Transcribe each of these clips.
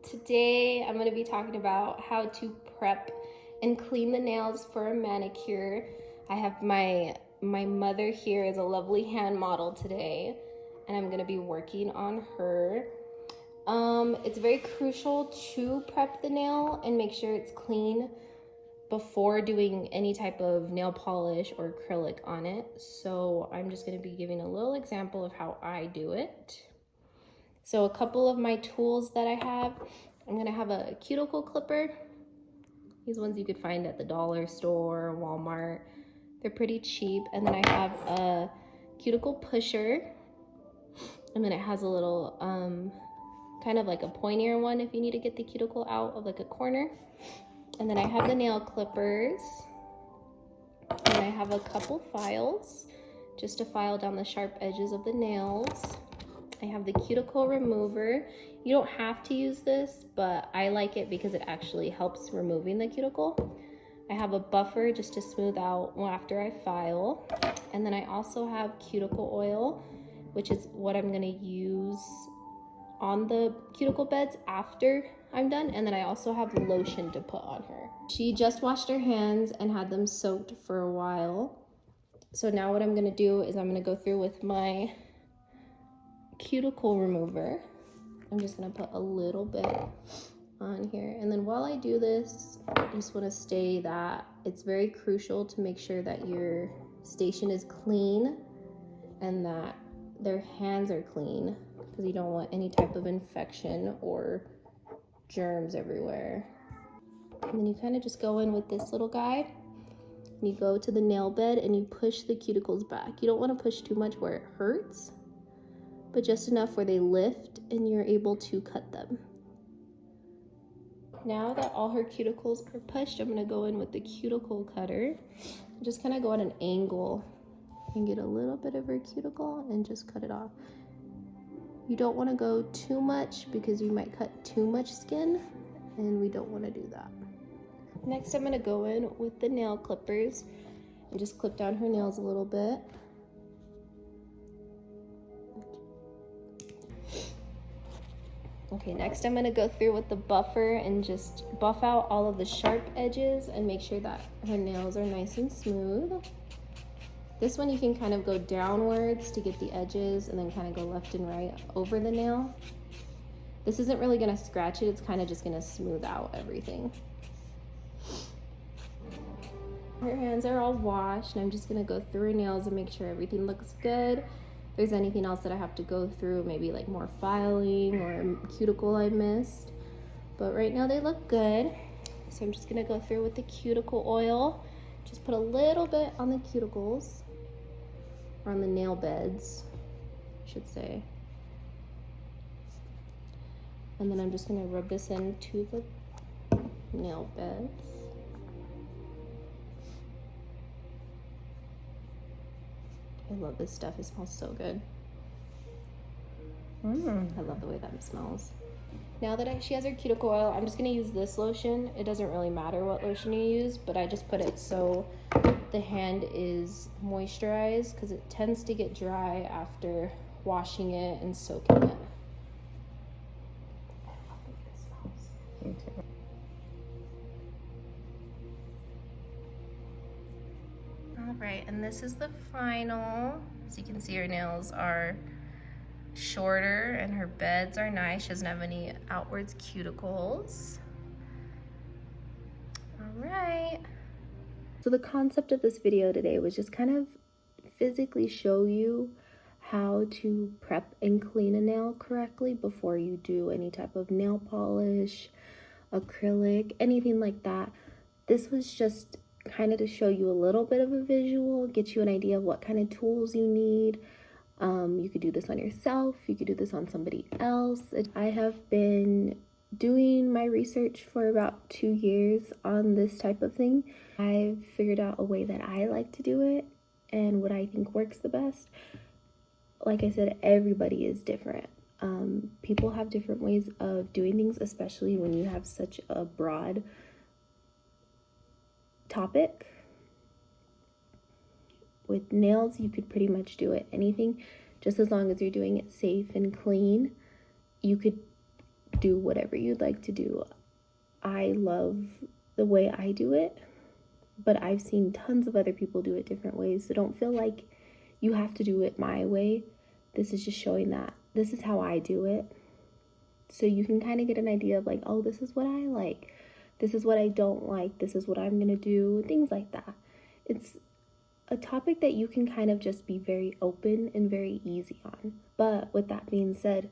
Today I'm going to be talking about how to prep and clean the nails for a manicure. I have my mother here is a lovely hand model today, and I'm going to be working on her. It's very crucial to prep the nail and make sure it's clean before doing any type of nail polish or acrylic on it. So I'm just going to be giving a little example of how I do it. So a couple of my tools that I have, I'm gonna have a cuticle clipper. These ones you could find at the dollar store, Walmart. They're pretty cheap. And then I have a cuticle pusher. And then it has a little, kind of like a pointier one if you need to get the cuticle out of like a corner. And then I have the nail clippers. And I have a couple files just to file down the sharp edges of the nails. I have the cuticle remover. You don't have to use this, but I like it because it actually helps removing the cuticle. I have a buffer just to smooth out after I file. And then I also have cuticle oil, which is what I'm gonna use on the cuticle beds after I'm done. And then I also have lotion to put on her. She just washed her hands and had them soaked for a while. So now what I'm gonna do is I'm gonna go through with my cuticle remover. I'm just gonna put a little bit on here, and then while I do this, I just want to say that it's very crucial to make sure that your station is clean and that their hands are clean, because you don't want any type of infection or germs everywhere. And then you kind of just go in with this little guy, and you go to the nail bed and you push the cuticles back. You don't want to push too much where it hurts, but just enough where they lift and you're able to cut them. Now that all her cuticles are pushed, I'm gonna go in with the cuticle cutter. Just kind of go at an angle and get a little bit of her cuticle and just cut it off. You don't want to go too much because you might cut too much skin, and we don't want to do that. Next, I'm gonna go in with the nail clippers and just clip down her nails a little bit. Okay, next I'm gonna go through with the buffer and just buff out all of the sharp edges and make sure that her nails are nice and smooth. This one you can kind of go downwards to get the edges and then kind of go left and right over the nail. This isn't really gonna scratch it, it's kind of just gonna smooth out everything. Her hands are all washed, and I'm just gonna go through her nails and make sure everything looks good. If there's anything else that I have to go through, maybe like more filing or cuticle I missed. But right now they look good. So I'm just gonna go through with the cuticle oil. Just put a little bit on the cuticles, or on the nail beds, I should say. And then I'm just gonna rub this into the nail beds. I love this stuff, it smells so good. I love the way that smells. Now that she has her cuticle oil, I'm just gonna use this lotion. It doesn't really matter what lotion you use, but I just put it so the hand is moisturized, because it tends to get dry after washing it and soaking it. All right, and this is the final. As you can see, her nails are shorter and her beds are nice. She doesn't have any outwards cuticles. All right. So the concept of this video today was just kind of physically show you how to prep and clean a nail correctly before you do any type of nail polish, acrylic, anything like that. This was just kind of to show you a little bit of a visual, get you an idea of what kind of tools you need. You could do this on yourself, you could do this on somebody else. I have been doing my research for about 2 years on this type of thing. I've figured out a way that I like to do it and what I think works the best. Like I said, everybody is different. People have different ways of doing things, especially when you have such a broad topic. With nails, you could pretty much do it anything, just as long as you're doing it safe and clean. You could do whatever you'd like to do. I love the way I do it, but I've seen tons of other people do it different ways. So don't feel like you have to do it my way. This is just showing that this is how I do it. So you can kind of get an idea of like, oh, this is what I like. This is what I don't like. This is what I'm going to do. Things like that. It's a topic that you can kind of just be very open and very easy on. But with that being said,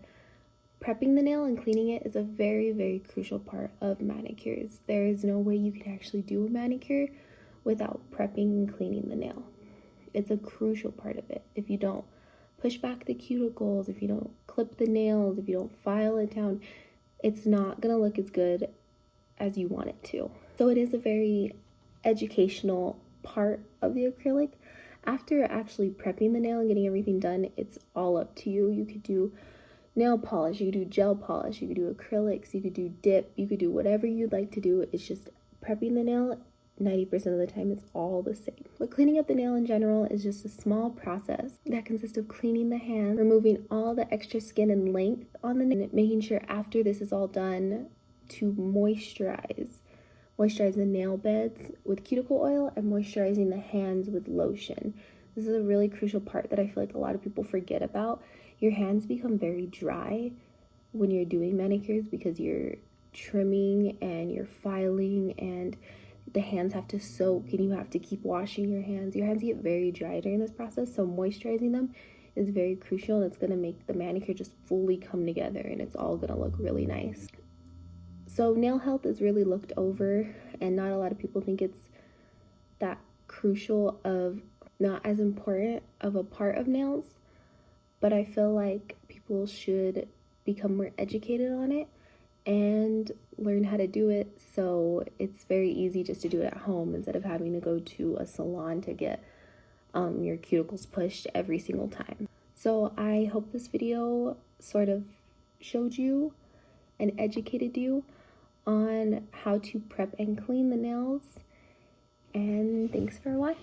prepping the nail and cleaning it is a very, very crucial part of manicures. There is no way you can actually do a manicure without prepping and cleaning the nail. It's a crucial part of it. If you don't push back the cuticles, if you don't clip the nails, if you don't file it down, it's not gonna look as good as you want it to. So it is a very educational part of the acrylic. After actually prepping the nail and getting everything done, it's all up to you. You could do nail polish, you could do gel polish, you could do acrylics, you could do dip, you could do whatever you'd like to do. It's just prepping the nail. 90% of the time it's all the same. But cleaning up the nail in general is just a small process that consists of cleaning the hand, removing all the extra skin and length on the nail, making sure after this is all done to moisturize the nail beds with cuticle oil and moisturizing the hands with lotion. This is a really crucial part that I feel like a lot of people forget about. Your hands become very dry when you're doing manicures because you're trimming and you're filing and the hands have to soak and you have to keep washing your hands. Your hands get very dry during this process, so moisturizing them is very crucial, and it's going to make the manicure just fully come together and it's all going to look really nice. So nail health is really looked over, and not a lot of people think it's that crucial, of not as important of a part of nails, but I feel like people should become more educated on it and learn how to do it, so it's very easy just to do it at home instead of having to go to a salon to get your cuticles pushed every single time. So I hope this video sort of showed you and educated you on how to prep and clean the nails, and thanks for watching.